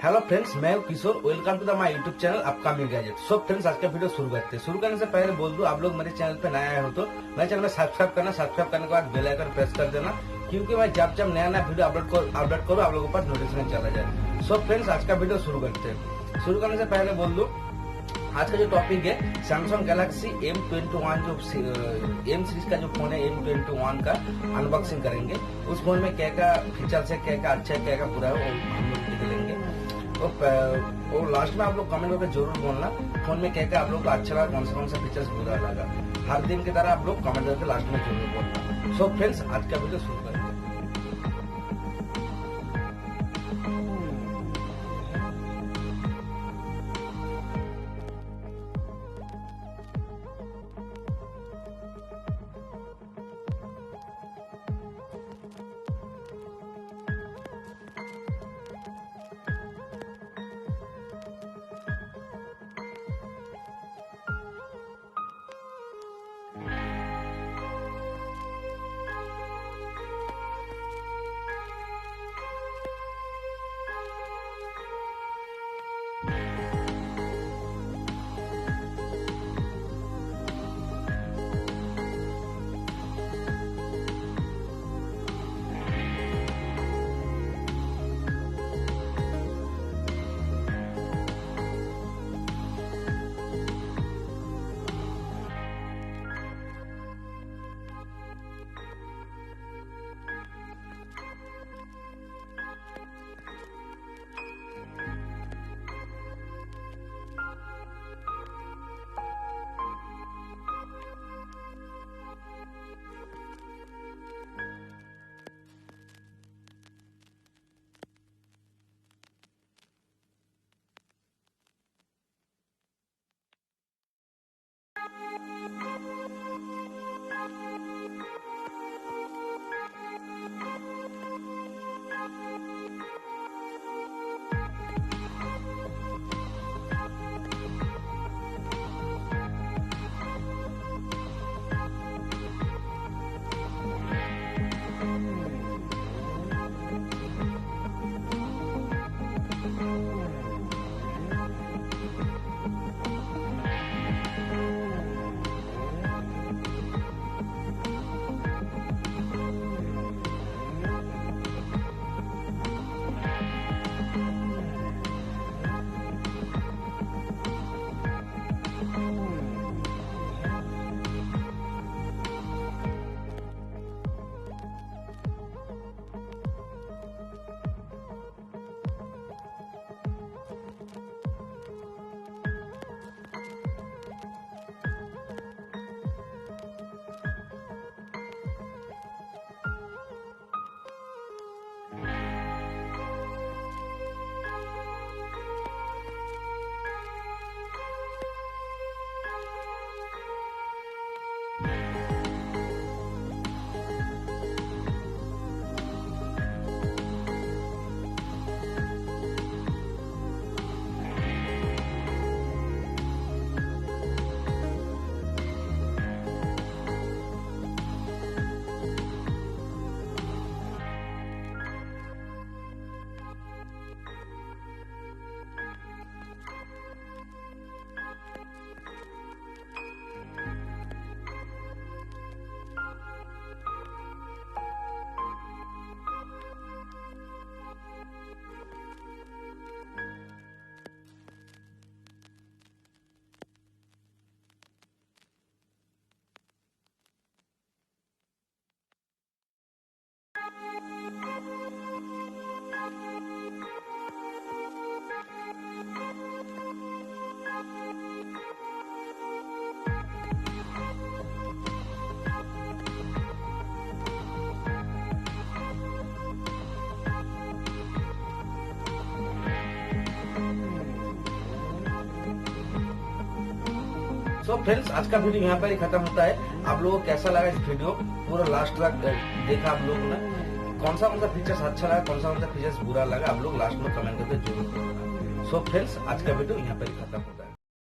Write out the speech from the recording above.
Hello friends, मैं Kishore. Welcome to the my YouTube channel upcoming gadget. So friends, आज का video शुरू करते हैं। शुरू करने से पहले बोल दूं, आप लोग मेरे चैनल पे नए आए हो तो मेरे चैनल में सब्सक्राइब करना। सब्सक्राइब करने के बाद बेल आइकन प्रेस कर देना, क्योंकि मैं जब जब नया वीडियो अपलोड करूँ आप लोगों के पास नोटिफिकेशन चला जाए। सो फ्रेंड्स, आज का वीडियो शुरू करते हैं। शुरू करने से पहले बोल दूं, आज का जो टॉपिक है सैमसंग गैलेक्सी M21 जो M सीरीज का जो फोन है M21 का अनबॉक्सिंग करेंगे। उस फोन में क्या क्या फीचर्स है, क्या क्या अच्छा है, क्या क्या बुरा है, वो हम लोग देख लेंगे। तो लास्ट में आप लोग कमेंट करके जरूर बोलना फोन में क्या क्या आप लोग को अच्छा लगा, कौन सा फीचर्स बुरा लगा। हर दिन की तरह आप लोग कमेंट करके लास्ट में जरूर बोलना। सो फ्रेंड्स, आज का वीडियो शुरू करें। सो फ्रेंड्स, आज का वीडियो यहाँ पर ही खत्म होता है। आप लोगों को कैसा लगा इस वीडियो, पूरा लास्ट तक देखा आप लोगों ने, कौन सा फीचर्स अच्छा लगा, कौन सा फीचर्स बुरा लगा, आप लोग लास्ट में कमेंट करके जरूर करना। सो फ्रेंड्स, आज का वीडियो यहाँ पर ही खत्म होता है।